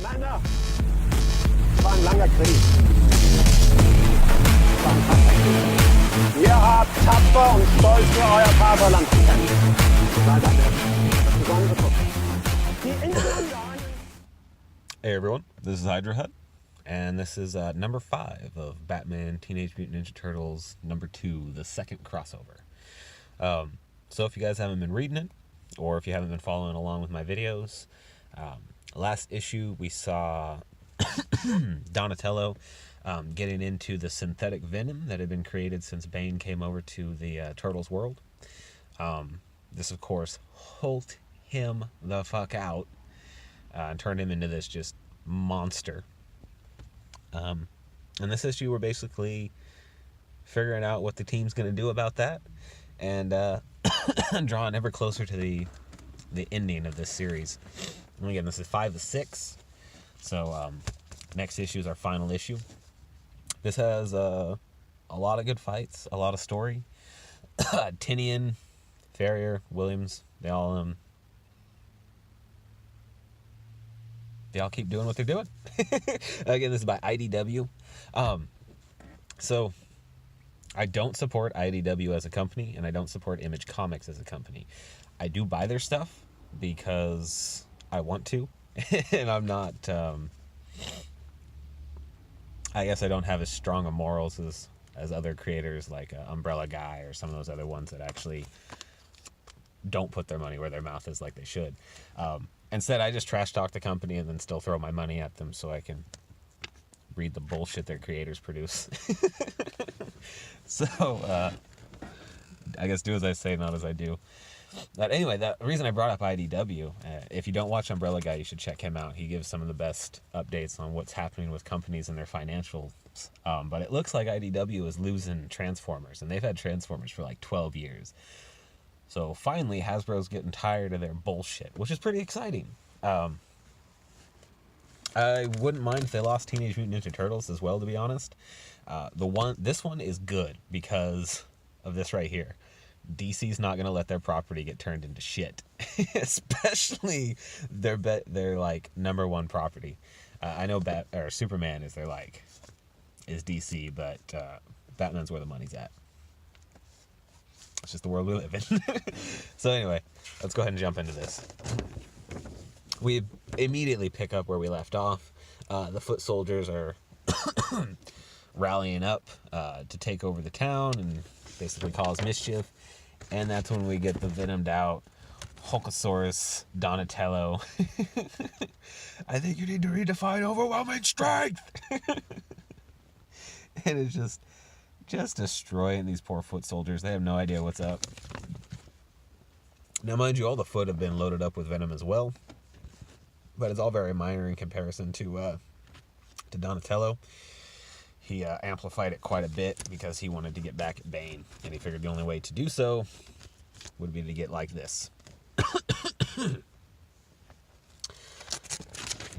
Männer, es war ein langer Krieg. Es war ein harter Krieg. Ihr habt tapfer und stolz für euer Vaterland gekämpft. Seid eine besondere Truppe. Die Inseln. Hey everyone, this is Hydra Hut, and this is number 5 of Batman Teenage Mutant Ninja Turtles number 2, the second crossover. So if you guys haven't been reading it, or if you haven't been following along with my videos, last issue we saw Donatello getting into the synthetic venom that had been created since Bane came over to the Turtles world. This of course hulked him the fuck out and turned him into this just monster. In this issue we're basically figuring out what the team's going to do about that, and drawing ever closer to the ending of this series. And again, this is 5 of 6, so next issue is our final issue. This has a lot of good fights, a lot of story. Tinian, Farrier, Williams, they all keep doing what they're doing. Again, this is by IDW. So I don't support IDW as a company, and I don't support Image Comics as a company. I do buy their stuff because I want to, and I'm not, I guess I don't have as strong of morals as other creators like Umbrella Guy or some of those other ones that actually don't put their money where their mouth is like they should. Instead, I just trash talk the company and then still throw my money at them so I can read the bullshit their creators produce. So, I guess do as I say, not as I do. But anyway, the reason I brought up IDW, if you don't watch Umbrella Guy, you should check him out. He gives some of the best updates on what's happening with companies and their financials. But it looks like IDW is losing Transformers, and they've had Transformers for like 12 years. So finally, Hasbro's getting tired of their bullshit, which is pretty exciting. I wouldn't mind if they lost Teenage Mutant Ninja Turtles as well, to be honest. This one is good because of this right here. DC's not gonna let their property get turned into shit, especially their like number one property. I know Superman is is DC, but Batman's where the money's at. It's just the world we live in. So anyway, let's go ahead and jump into this. We immediately pick up where we left off. The foot soldiers are rallying up to take over the town and basically cause mischief. And that's when we get the venomed out Hulkosaurus Donatello. I think you need to redefine overwhelming strength. And it's just destroying these poor foot soldiers. They have no idea what's up. Now, mind you, all the foot have been loaded up with venom as well, but it's all very minor in comparison to Donatello. He amplified it quite a bit because he wanted to get back at Bane, and he figured the only way to do so would be to get like this.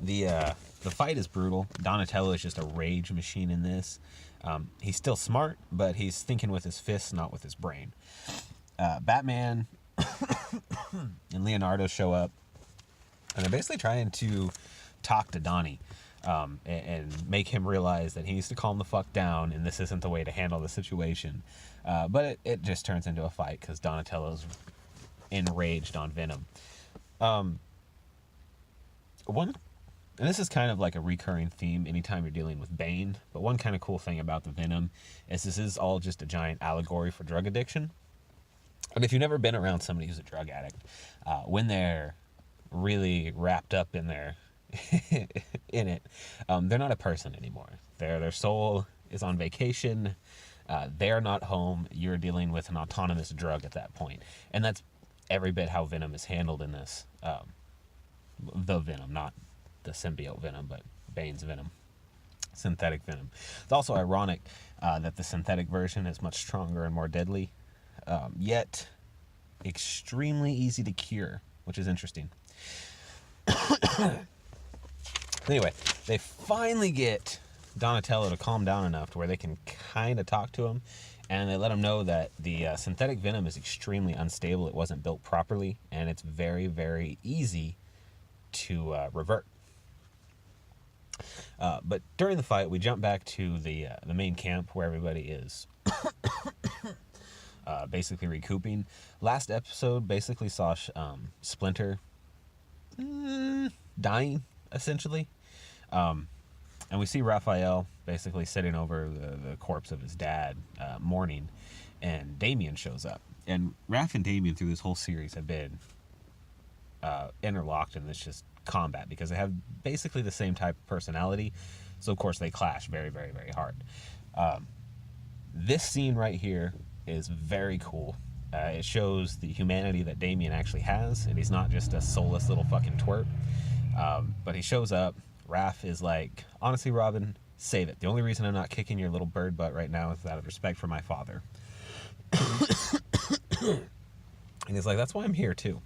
The fight is brutal. Donatello is just a rage machine in this. He's still smart, but he's thinking with his fists, not with his brain. Batman and Leonardo show up, and they're basically trying to talk to Donnie and make him realize that he needs to calm the fuck down, and this isn't the way to handle the situation. But it just turns into a fight because Donatello's enraged on Venom. And this is kind of like a recurring theme anytime you're dealing with Bane, but one kind of cool thing about the Venom is this is all just a giant allegory for drug addiction. And if you've never been around somebody who's a drug addict, when they're really wrapped up in in it, they're not a person anymore. Their soul is on vacation. They're not home. You're dealing with an autonomous drug at that point. And that's every bit how Venom is handled in this. The Venom, not the symbiote Venom, but Bane's Venom. Synthetic Venom. It's also ironic that the synthetic version is much stronger and more deadly, yet extremely easy to cure, which is interesting. Anyway, they finally get Donatello to calm down enough to where they can kind of talk to him, and they let him know that the synthetic venom is extremely unstable. It wasn't built properly, and it's very, very easy to revert. But during the fight, we jump back to the main camp where everybody is basically recouping. Last episode basically saw Splinter dying, essentially. And we see Raphael basically sitting over the corpse of his dad, mourning, and Damien shows up. And Raph and Damien through this whole series have been interlocked in this just combat because they have basically the same type of personality. So, of course, they clash very, very, very hard. This scene right here is very cool. It shows the humanity that Damien actually has, and he's not just a soulless little fucking twerp. But he shows up. Raph is like, honestly, Robin, save it. The only reason I'm not kicking your little bird butt right now is out of respect for my father. And he's like, that's why I'm here too.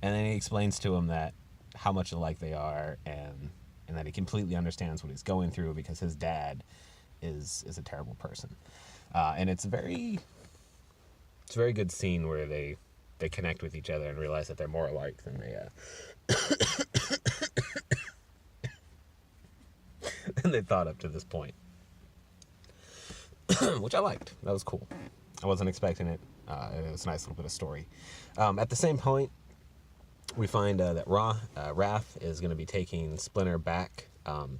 And then he explains to him that how much alike they are, and that he completely understands what he's going through because his dad is a terrible person. And it's a very good scene where they connect with each other and realize that they're more alike than they thought up to this point. Which I liked. That was cool. I wasn't expecting it. It was a nice little bit of story. At the same point, we find that Raph is going to be taking Splinter back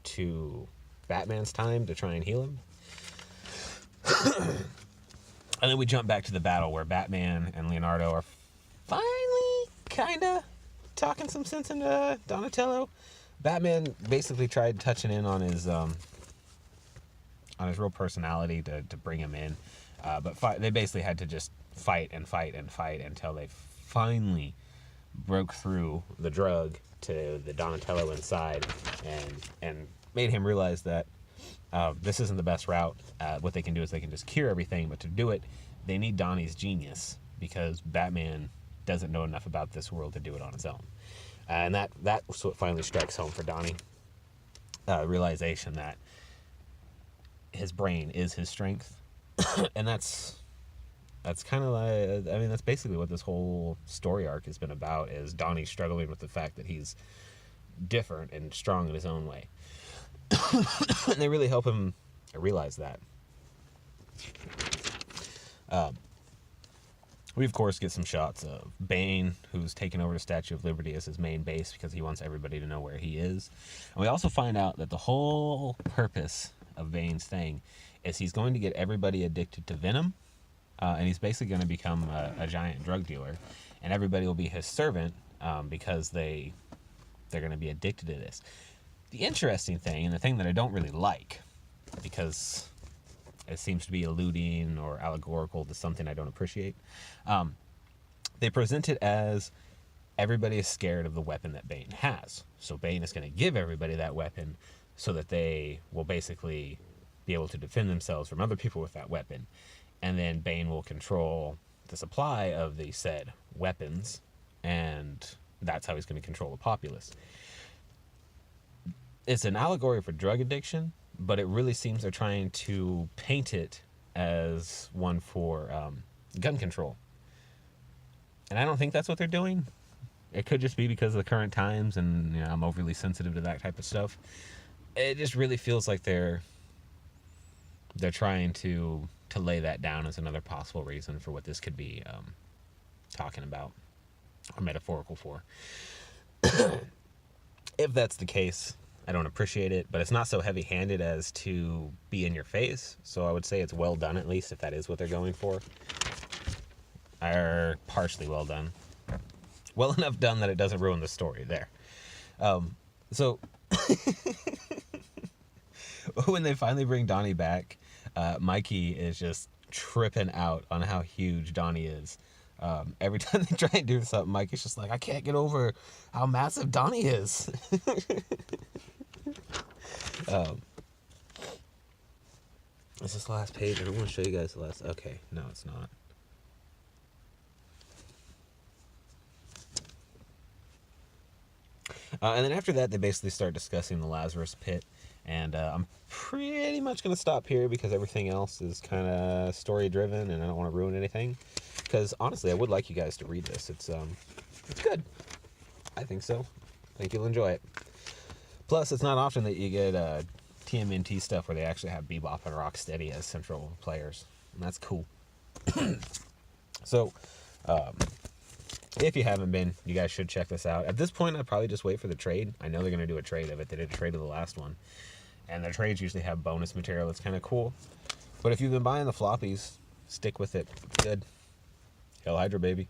to Batman's time to try and heal him. And then we jump back to the battle where Batman and Leonardo are finally kind of talking some sense into Donatello. Batman basically tried touching in on his real personality to bring him in. But they basically had to just fight until they finally broke through the drug to the Donatello inside and made him realize that this isn't the best route. What they can do is they can just cure everything, but to do it, they need Donnie's genius because Batman doesn't know enough about this world to do it on his own. And that's what finally strikes home for Donnie. Realization that his brain is his strength. And that's kind of like, I mean, that's basically what this whole story arc has been about, is Donnie struggling with the fact that he's different and strong in his own way. And they really help him realize that. We, of course, get some shots of Bane, who's taken over the Statue of Liberty as his main base because he wants everybody to know where he is. And we also find out that the whole purpose of Bane's thing is he's going to get everybody addicted to venom, and he's basically going to become a giant drug dealer, and everybody will be his servant because they're going to be addicted to this. The interesting thing, and the thing that I don't really like, because it seems to be alluding or allegorical to something I don't appreciate, they present it as everybody is scared of the weapon that Bane has. So Bane is going to give everybody that weapon so that they will basically be able to defend themselves from other people with that weapon. And then Bane will control the supply of the said weapons, and that's how he's going to control the populace. It's an allegory for drug addiction, but it really seems they're trying to paint it as one for gun control. And I don't think that's what they're doing. It could just be because of the current times, and I'm overly sensitive to that type of stuff. It just really feels like they're trying to lay that down as another possible reason for what this could be talking about or metaphorical for. If that's the case, I don't appreciate it, but it's not so heavy-handed as to be in your face, so I would say it's well done, at least, if that is what they're going for. Or partially well done. Well enough done that it doesn't ruin the story there. So when they finally bring Donnie back, Mikey is just tripping out on how huge Donnie is. Every time they try and do something, Mikey's just like, I can't get over how massive Donnie is. Is this the last page? I don't want to show you guys the last. Okay, no, it's not. And then after that, they basically start discussing the Lazarus Pit. And I'm pretty much going to stop here because everything else is kind of story-driven, and I don't want to ruin anything. Because, honestly, I would like you guys to read this. It's good. I think so. I think you'll enjoy it. Plus, it's not often that you get TMNT stuff where they actually have Bebop and Rocksteady as central players, and that's cool. So, if you haven't been, you guys should check this out. At this point, I'd probably just wait for the trade. I know they're going to do a trade of it. They did a trade of the last one. And their trades usually have bonus material that's kind of cool. But if you've been buying the floppies, stick with it. It's good. Hail Hydra, baby.